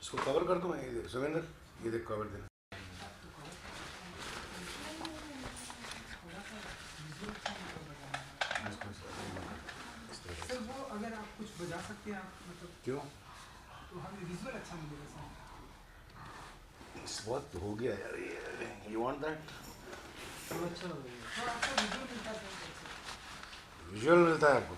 इसको कवर कर दूँ मैं, ये देख सुरेंद्र, ये देख कवर देना। सर वो अगर आप कुछ बजा सकते हैं आप मतलब क्यों? तो हमें विजुअल अच्छा मिलेगा सर। इस बहुत हो गया यार ये, यू वांट दैट? तो अच्छा हो गया तो आपको विजुअल मिलता है। विजुअल मिलता है आपको?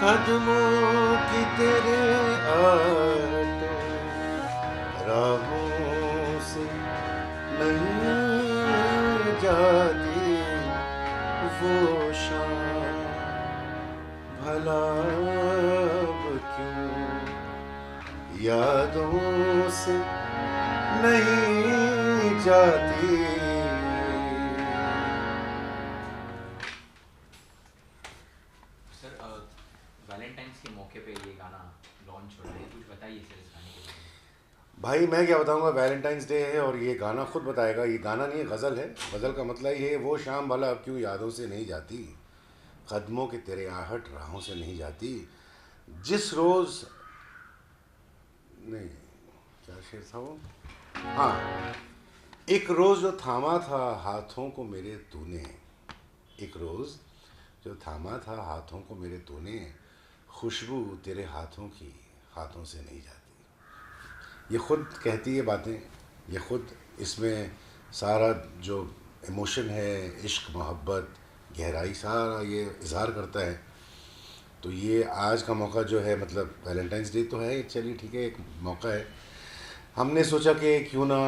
कदमों की तेरे आहट राहों से नहीं जाती वो शाम, भला अब क्यों यादों से नहीं जाती। वैलेंटाइंस के मौके पे ये गाना लॉन्च हो रहा है, कुछ बताइए सर इस गाने के बारे में। भाई मैं क्या बताऊंगा, वैलेंटाइंस डे है और ये गाना खुद बताएगा। ये गाना नहीं है, गज़ल है। गज़ल का मतलब ये है, वो शाम भला अब क्यों यादों से नहीं जाती, कदमों के तेरे आहट राहों से नहीं जाती, जिस रोज़ नहीं, क्या शेर था वो, हाँ, एक रोज़ जो थामा था हाथों को मेरे तूने, एक रोज़ जो थामा था हाथों को मेरे तूने, खुशबू तेरे हाथों की हाथों से नहीं जाती। ये खुद कहती है बातें, ये खुद इसमें सारा जो इमोशन है, इश्क, मोहब्बत, गहराई, सारा ये इजहार करता है। तो ये आज का मौका जो है, मतलब वैलेंटाइंस डे तो है, चलिए ठीक है, एक मौका है। हमने सोचा कि क्यों ना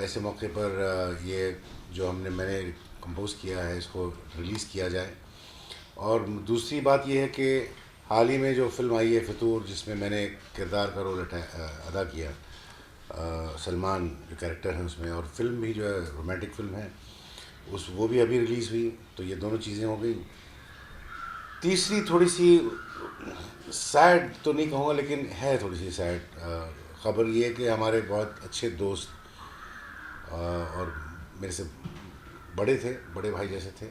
ऐसे मौके पर ये जो मैंने कंपोज़ किया है इसको रिलीज़ किया जाए। और दूसरी बात ये है कि हाल ही में जो फिल्म आई है फितूर, जिसमें मैंने किरदार का रोल अदा किया, सलमान जो कैरेक्टर है उसमें, और फिल्म भी जो है रोमांटिक फिल्म है, वो भी अभी रिलीज़ हुई। तो ये दोनों चीज़ें हो गई। तीसरी थोड़ी सी सैड तो नहीं कहूँगा, लेकिन है थोड़ी सी सैड ख़बर ये है कि हमारे बहुत अच्छे दोस्त और मेरे से बड़े थे, बड़े भाई जैसे थे,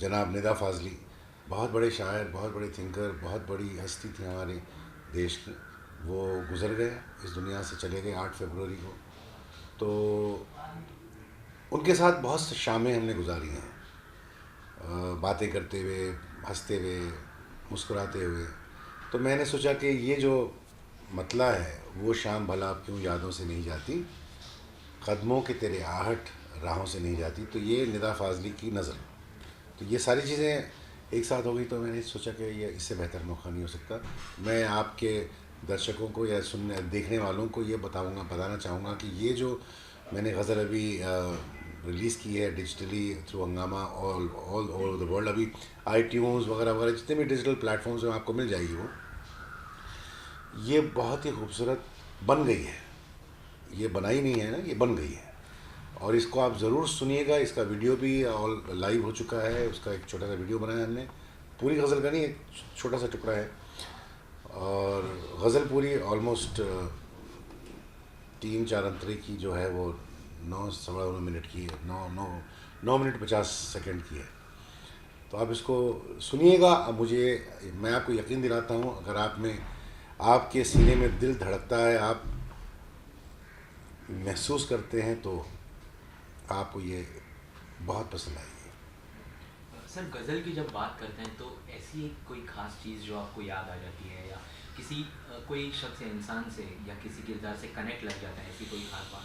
जनाब निदा फाजली, बहुत बड़े शायर, बहुत बड़े थिंकर, बहुत बड़ी हस्ती थी हमारे देश की, वो गुज़र गए, इस दुनिया से चले गए 8 फरवरी को। तो उनके साथ बहुत सी शामें हमने गुजारी हैं, बातें करते हुए, हंसते हुए, मुस्कुराते हुए। तो मैंने सोचा कि ये जो मतला है, वो शाम भला अब क्यों यादों से नहीं जाती, कदमों के तेरे आहट राहों से नहीं जाती। तो ये निदा फाजली की नज़र। तो ये सारी चीज़ें एक साथ हो गई, तो मैंने सोचा कि ये इससे बेहतर मौका नहीं हो सकता। मैं आपके दर्शकों को या सुनने देखने वालों को ये बताना चाहूँगा कि ये जो मैंने गज़ल अभी रिलीज़ की है डिजिटली थ्रू हंगामा ऑल ओवर द वर्ल्ड, अभी iTunes वगैरह वगैरह जितने भी डिजिटल प्लेटफॉर्म्स में आपको मिल जाएगी वो, ये बहुत ही खूबसूरत बन गई है। ये बनाई नहीं है ना, ये बन गई है। और इसको आप ज़रूर सुनिएगा। इसका वीडियो भी ऑल लाइव हो चुका है, उसका एक छोटा सा वीडियो बनाया हमने, पूरी गज़ल का नहीं, एक छोटा सा टुकड़ा है। और गज़ल पूरी ऑलमोस्ट 3-4 अंतरे की जो है वो 9 मिनट की है, 9 मिनट 50 सेकंड की है। तो आप इसको सुनिएगा। अब मैं आपको यकीन दिलाता हूँ, अगर आपके सीने में दिल धड़कता है, आप महसूस करते हैं, तो आपको ये बहुत पसंद आएगी। सर गज़ल की जब बात करते हैं तो ऐसी एक कोई ख़ास चीज़ जो आपको याद आ जाती है, या किसी कोई शख्स या इंसान से या किसी किरदार से कनेक्ट लग जाता है, ऐसी कोई ख़ास बात?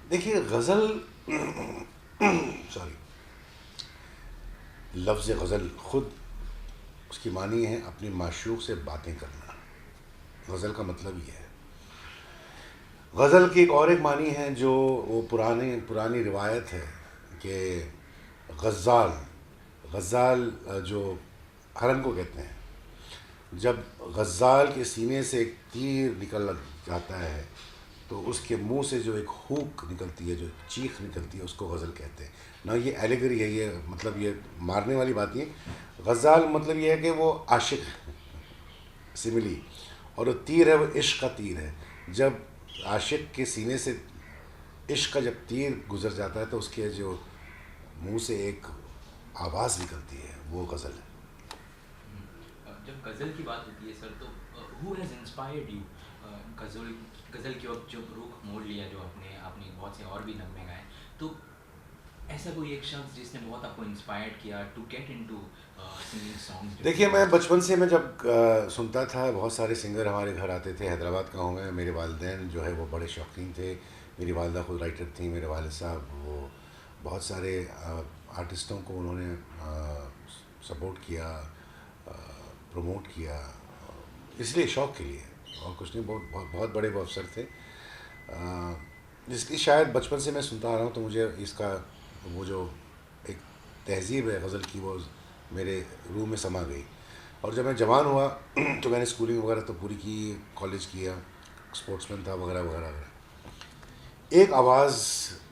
देखिए गज़ल सॉरी, लफ्ज़ गज़ल खुद उसकी मानी है अपनी माशूक़ से बातें करना। गज़ल का मतलब ये है। गज़ल की एक मानी है जो वो पुरानी रिवायत है कि गज़ाल जो हरन को कहते हैं, जब गज़ाल के सीने से एक तीर निकल जाता है तो उसके मुंह से जो एक हुक निकलती है, जो चीख निकलती है, उसको गज़ल कहते हैं ना। ये एलिगरी है, ये मतलब ये मारने वाली बात नहीं है। गज़ाल मतलब ये है कि वो आशिक है, सिमिली, और वो तीर है, वो इश्क का तीर है। जब आशिक के सीने से इश्क का जब तीर गुजर जाता है तो उसके जो मुंह से एक आवाज़ निकलती है, वो गज़ल है। जब गज़ल की बात होती है सर, तो हु हैज़ इंस्पायर्ड यू गज़ल गज़ल की वक्त जो रुख मोड़ लिया, जो आपने आपने बहुत से और भी नगमे गाए, तो ऐसा कोई एक शख्स जिसने बहुत आपको इंस्पायर्ड किया to get into singing songs? देखिए, मैं बचपन से मैं जब सुनता था, बहुत सारे सिंगर हमारे घर आते थे। हैदराबाद का हूँ मैं, मेरे वालिदैन जो है वो बड़े शौकीन थे। मेरी वालिदा खुद राइटर थी, मेरे वालिद साहब वो बहुत सारे आर्टिस्टों को उन्होंने सपोर्ट किया, प्रमोट किया, इसलिए शौक़ के लिए, और कुछ नहीं। बहुत बहुत, बहुत बड़े वो अफसर थे, जिसकी शायद बचपन से मैं सुनता आ रहा हूँ, तो मुझे इसका वो जो एक तहज़ीब है गज़ल की, वो मेरे रूह में समा गई। और जब मैं जवान हुआ तो मैंने स्कूलिंग वगैरह तो पूरी की, कॉलेज किया, स्पोर्ट्समैन था वगैरह वगैरह वगैरह। एक आवाज़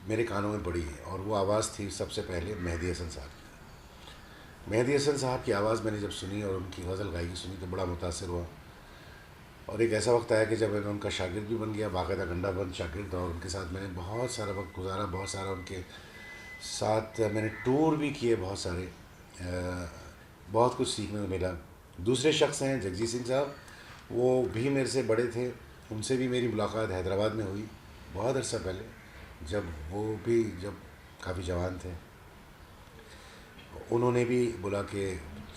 मेरे कानों में पड़ी है, और वो आवाज़ थी सबसे पहले मेहदी हसन साहब की। मेहदी हसन साहब की आवाज़ मैंने जब सुनी और उनकी गज़ल गायकी सुनी तो बड़ा मुतासिर हुआ। और एक ऐसा वक्त आया कि जब मैं उनका शागिर्द भी बन गया, बाकायदा गंडाबंद शागिर्द, और उनके साथ मैंने बहुत सारा वक्त गुजारा, बहुत सारा उनके साथ मैंने टूर भी किए, बहुत सारे, बहुत कुछ सीखने को मिला। दूसरे शख्स हैं जगजीत सिंह साहब, वो भी मेरे से बड़े थे, उनसे भी मेरी मुलाकात हैदराबाद में हुई बहुत अर्सा पहले, जब काफ़ी जवान थे। उन्होंने भी बोला कि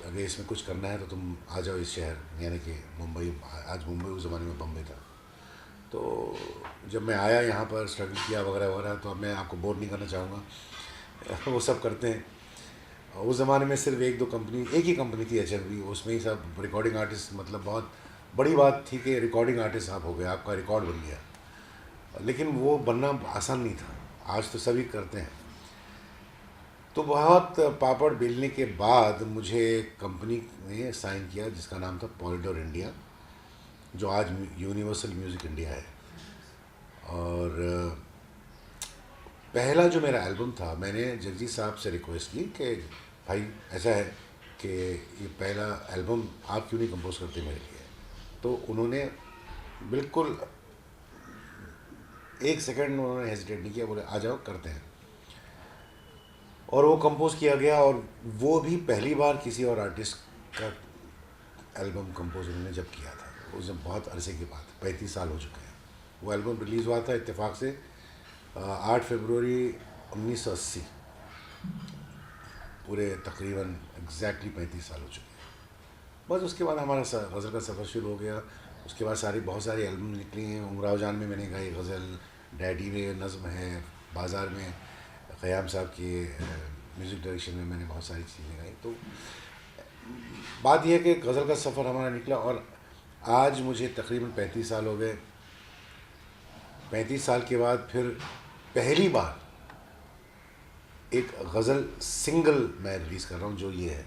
अगर इसमें कुछ करना है तो तुम आ जाओ इस शहर, यानी कि मुंबई। आज मुंबई उस ज़माने में बम्बई था। तो जब मैं आया यहाँ पर, स्ट्रगल किया वगैरह वगैरह, तो अब मैं आपको बोर नहीं करना चाहूँगा, वो सब करते हैं। उस ज़माने में सिर्फ एक ही कंपनी थी, HMV, उसमें ही सब रिकॉर्डिंग आर्टिस्ट, मतलब बहुत बड़ी बात थी कि रिकॉर्डिंग आर्टिस्ट आप हो गए, आपका रिकॉर्ड बन गया। लेकिन वो बनना आसान नहीं था, आज तो सभी करते हैं। तो बहुत पापड़ बेलने के बाद मुझे कंपनी ने साइन किया जिसका नाम था पॉलिडोर इंडिया, जो आज यूनिवर्सल म्यूज़िक इंडिया है। और पहला जो मेरा एल्बम था, मैंने जगजीत साहब से रिक्वेस्ट की कि भाई ऐसा है कि ये पहला एल्बम आप क्यों नहीं कंपोज करते मेरे लिए। तो उन्होंने बिल्कुल एक सेकंड उन्होंने हेजिटेट नहीं किया, बोले आ जाओ करते हैं। और वो कंपोज किया गया, और वो भी पहली बार किसी और आर्टिस्ट का एल्बम कंपोज उन्होंने जब किया था, उस बहुत अरसे की बात, 35 साल हो चुके हैं। वो एल्बम रिलीज़ हुआ था इत्तेफाक से 8 फरवरी 1980, पूरे तकरीबन एग्जैक्टली 35 साल हो चुके हैं। बस उसके बाद हमारा गज़ल का सफ़र शुरू हो गया। उसके बाद बहुत सारी एल्बम निकली हैं। उमराव जान में मैंने गाई गज़ल, डैडी में नज़्म है, बाज़ार में क़याम साहब की म्यूज़िक डायरेक्शन में मैंने बहुत सारी चीज़ें गाई। तो बात यह है कि गज़ल का सफ़र हमारा निकला, और आज मुझे तकरीबन 35 साल हो गए। 35 साल के बाद फिर पहली बार एक गज़ल सिंगल मैं रिलीज़ कर रहा हूँ, जो ये है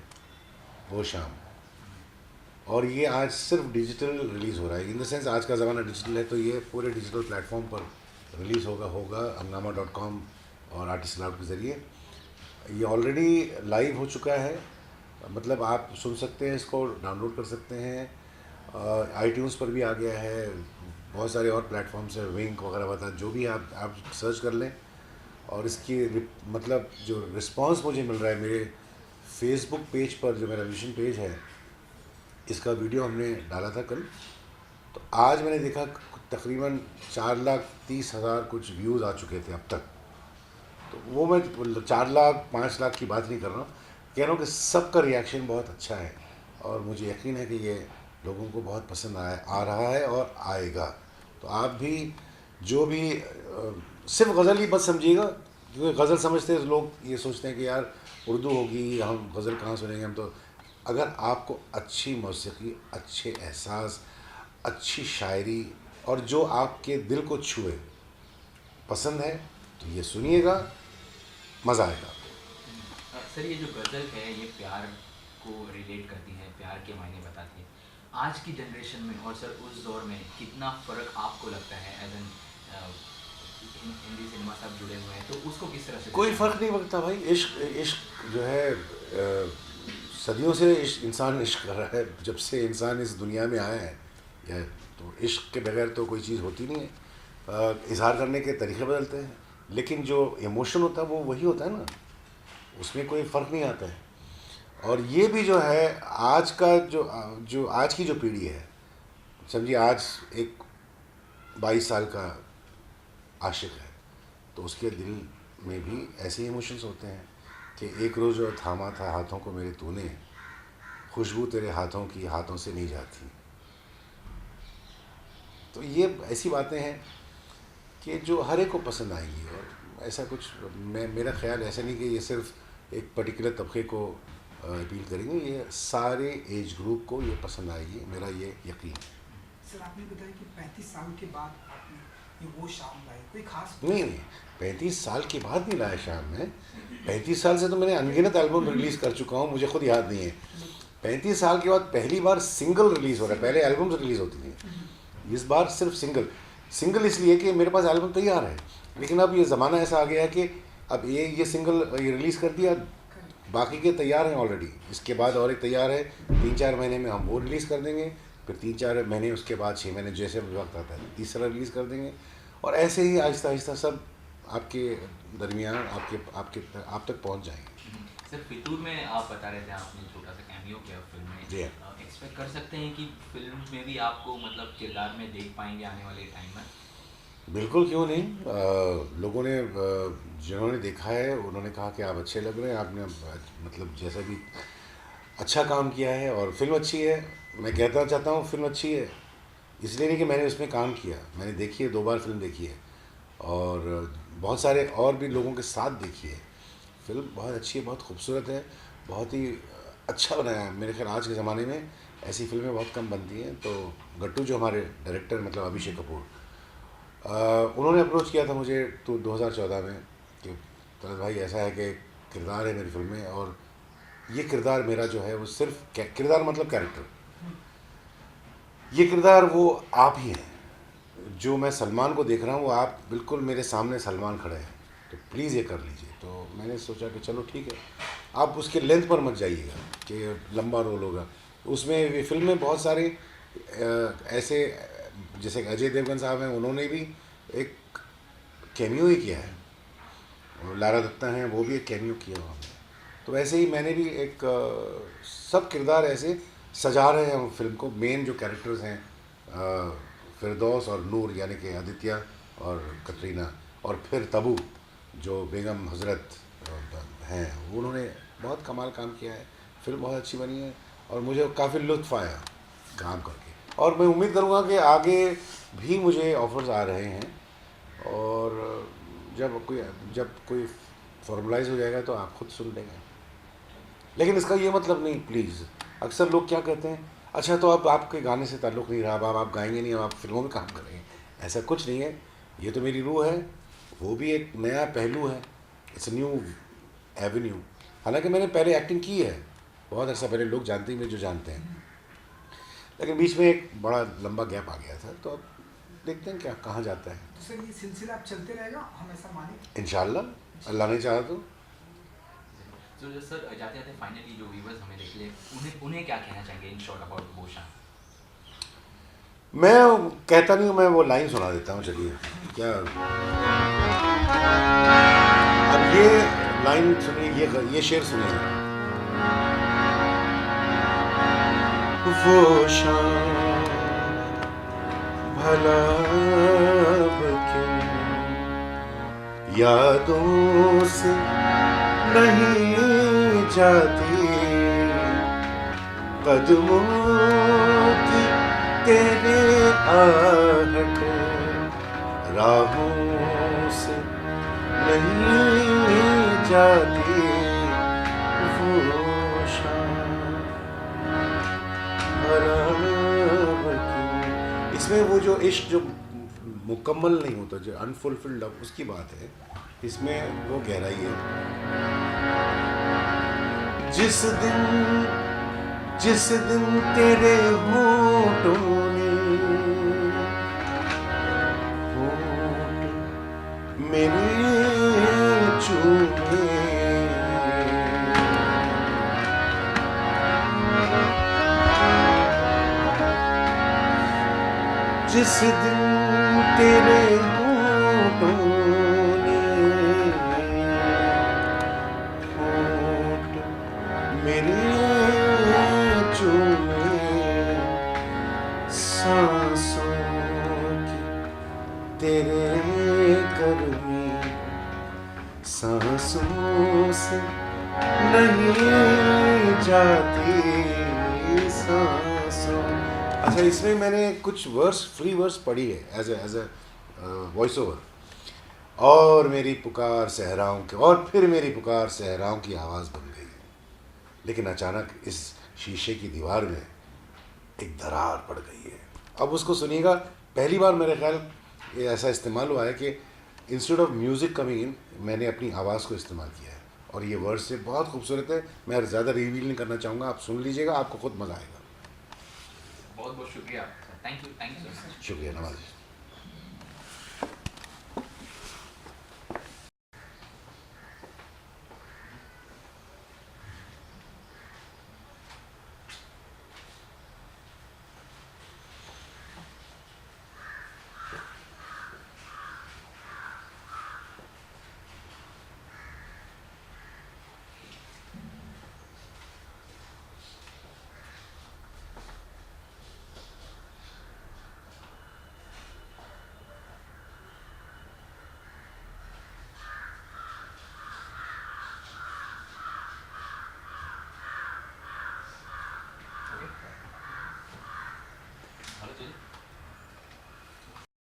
वो शाम। और ये आज सिर्फ डिजिटल रिलीज़ हो रहा है, इन द सेंस आज का ज़माना डिजिटल है, तो ये पूरे डिजिटल प्लेटफॉर्म पर रिलीज़ होगा हंगामा.com और आर्टिस्ट लाउड के ज़रिए। ये ऑलरेडी लाइव हो चुका है, मतलब आप सुन सकते हैं, इसको डाउनलोड कर सकते हैं। iTunes पर भी आ गया है, बहुत सारे और प्लेटफॉर्म्स हैं, विंक वगैरह बता, जो भी आप सर्च कर लें। और इसकी मतलब जो रिस्पांस मुझे मिल रहा है, मेरे फेसबुक पेज पर जो मेरा विजन पेज है, इसका वीडियो हमने डाला था कल, तो आज मैंने देखा तकरीबन 4,30,000 कुछ व्यूज़ आ चुके थे अब तक। तो वो मैं 4 लाख 5 लाख की बात नहीं कर रहा हूँ, कह रहा हूँ कि सबका रिएक्शन बहुत अच्छा है, और मुझे यकीन है कि ये लोगों को बहुत पसंद आ रहा है और आएगा। तो आप भी जो भी सिर्फ गज़ल ही मत समझिएगा, क्योंकि गज़ल समझते हैं लोग ये सोचते हैं कि यार उर्दू होगी, हम गज़ल कहाँ सुनेंगे हम। तो अगर आपको अच्छी मौसीकी, अच्छे एहसास, अच्छी शायरी और जो आपके दिल को छुए पसंद है तो ये सुनिएगा, मज़ा आएगा। सर ये जो गज़ल है ये प्यार को रिलेट करती है, प्यार के मायने बताती है। आज की जनरेशन में और सर उस दौर में कितना फ़र्क आपको लगता है? एज एन हिंदी सिनेमा से आप जुड़े हुए हैं, तो उसको किस तरह से? कोई फ़र्क नहीं पड़ता भाई। इश्क जो है सदियों से इंसान इश्क कर रहा है, जब से इंसान इस दुनिया में आया है, या तो इश्क के बगैर तो कोई चीज़ होती नहीं है। इजहार करने के तरीके बदलते हैं, लेकिन जो इमोशन होता है वो वही होता है ना, उसमें कोई फ़र्क नहीं आता है। और ये भी जो है आज का जो आज की जो पीढ़ी है, समझिए आज एक 22 साल का आशिक है तो उसके दिल में भी ऐसे इमोशंस होते हैं कि एक रोज़ जो थामा था हाथों को मेरे तूने, खुशबू तेरे हाथों की हाथों से नहीं जाती। तो ये ऐसी बातें हैं कि जो हर एक को पसंद आएंगी, और ऐसा कुछ मेरा ख्याल ऐसा नहीं कि ये सिर्फ एक पर्टिकुलर तबके को अपील करेंगे, ये सारे एज ग्रुप को ये पसंद आएगी, मेरा ये यकीन है। सर आपने बताया कि 35 साल के बाद आपने ये वो शाम लाई, कोई खास नहीं 35 साल के बाद नहीं लाया शाम में, 35 साल से तो मैंने अनगिनत एल्बम रिलीज़ कर चुका हूँ, मुझे खुद याद नहीं है। 35 साल के बाद पहली बार सिंगल रिलीज़ हो रहा है, पहले एल्बम्स रिलीज़ होती थी, इस बार सिर्फ सिंगल इसलिए कि मेरे पास एल्बम तैयार है, लेकिन अब ये ज़माना ऐसा आ गया है कि अब ये सिंगल ये रिलीज़ कर दिया, बाकी के तैयार हैं ऑलरेडी, इसके बाद और एक तैयार है, 3-4 महीने में हम वो रिलीज़ कर देंगे, फिर 3-4 महीने उसके बाद 6 महीने जैसे वक्त आता है तीसरा रिलीज़ कर देंगे, और ऐसे ही आहिस्ता आहिस्ता सब आपके दरमियान आप तक पहुंच जाएंगे। सर फितूर में आप बता रहे थे आपने छोटा सा कैमियो किया फिल्म में, जी एक्सपेक्ट कर सकते हैं कि फिल्म में भी आपको मतलब किरदार में देख पाएंगे आने वाले टाइम में? बिल्कुल, क्यों नहीं। लोगों ने जिन्होंने देखा है उन्होंने कहा कि आप अच्छे लग रहे हैं, आपने मतलब जैसा भी अच्छा काम किया है और फिल्म अच्छी है। मैं कहना चाहता हूँ फिल्म अच्छी है इसलिए नहीं कि मैंने उसमें काम किया, मैंने देखी है, 2 बार फिल्म देखी है और बहुत सारे और भी लोगों के साथ देखी है। फिल्म बहुत अच्छी है, बहुत खूबसूरत है, बहुत ही अच्छा बनाया है। मेरे ख्याल आज के ज़माने में ऐसी फिल्में बहुत कम बनती हैं। तो गट्टू जो हमारे डायरेक्टर मतलब अभिषेक कपूर, उन्होंने अप्रोच किया था मुझे तो 2014 में कि तलत भाई ऐसा है कि किरदार है मेरी फिल्म में, और ये किरदार मेरा जो है वो सिर्फ किरदार मतलब कैरेक्टर, ये किरदार वो आप ही हैं। जो मैं सलमान को देख रहा हूँ वो आप बिल्कुल मेरे सामने सलमान खड़े हैं, तो प्लीज़ ये कर लीजिए। तो मैंने सोचा कि चलो ठीक है, आप उसके लेंथ पर मत जाइएगा कि लंबा रोल होगा। उसमें फिल्म में बहुत सारे ऐसे जैसे अजय देवगन साहब हैं, उन्होंने भी एक कैमियो ही किया है, और लारा दत्ता हैं वो भी एक कैमियो किया हुआ है। तो वैसे ही मैंने भी एक सब किरदार ऐसे सजा रहे हैं हम फिल्म को। मेन जो कैरेक्टर्स हैं फिरदौस और नूर यानी कि आदित्य और कटरीना, और फिर तबू जो बेगम हजरत हैं, उन्होंने बहुत कमाल काम किया है। फिल्म बहुत अच्छी बनी है और मुझे काफ़ी लुत्फ़ आया काम करके, और मैं उम्मीद करूँगा कि आगे भी मुझे ऑफ़र्स आ रहे हैं, और जब कोई फॉर्मलाइज हो जाएगा तो आप खुद सुन लेंगे। लेकिन इसका ये मतलब नहीं, प्लीज़, अक्सर लोग क्या कहते हैं, अच्छा तो अब आपके गाने से ताल्लुक़ नहीं रहा, अब आप गाएंगे नहीं, अब आप फिल्मों में काम करेंगे। ऐसा कुछ नहीं है, ये तो मेरी रूह है, वो भी एक नया पहलू है, इट्स न्यू एवेन्यू। हालांकि मैंने पहले एक्टिंग की है बहुत अर्सा पहले, लोग जानते ही मुझे जो जानते हैं, लेकिन बीच में एक बड़ा लंबा गैप आ गया था। तो अब देखते हैं क्या कहाँ जाता है। तो सर ये सिलसिला अब चलते रहेगा, हम ऐसा माने इंशाल्लाह, अल्लाह ने चाहा तो। तो सर जाते जाते फाइनली जो व्यूअर्स हमें देख ले उन्हें क्या कहना चाहेंगे इन शॉर्ट अबाउट वो शाम? मैं कहता नहीं हूँ, मैं वो लाइन सुना देता हूँ। चलिए क्या, अब ये लाइन सुनिए, ये शेर सुनिए। वो शाम भला अब क्यों यादों से नहीं जाती, कदमों की तेरे आहट राहों से नहीं जाती, वो शाम भला अब क्यों। इसमें वो जो इश्क जो मुकम्मल नहीं होता, जो अनफुलफिल्ड लव, उसकी बात है। इसमें वो गहराई है। जिस दिन तेरे होठों ने होठ मेरे चूमे, जिस दिन तेरे होठों ने होठ मेरे चूमे सांसों की तेरे गर्मी सांसों से नहीं जाती सांसों। अच्छा, इसमें मैंने कुछ वर्स, फ्री वर्स पढ़ी है एज ए वॉइस ओवर। और मेरी पुकार सहराओं के, और फिर मेरी पुकार सहराओं की आवाज़ बन गई, लेकिन अचानक इस शीशे की दीवार में एक दरार पड़ गई है। अब उसको सुनिएगा। पहली बार मेरे ख्याल ये ऐसा इस्तेमाल हुआ है कि instead of music coming in, मैंने अपनी आवाज़ को इस्तेमाल किया है, और ये वर्ड से बहुत खूबसूरत है। मैं ज़्यादा रिवील नहीं करना चाहूँगा, आप सुन लीजिएगा, आपको खुद मज़ा आएगा। बहुत बहुत शुक्रिया। Thank you so much. शुक्रिया, नवाज़।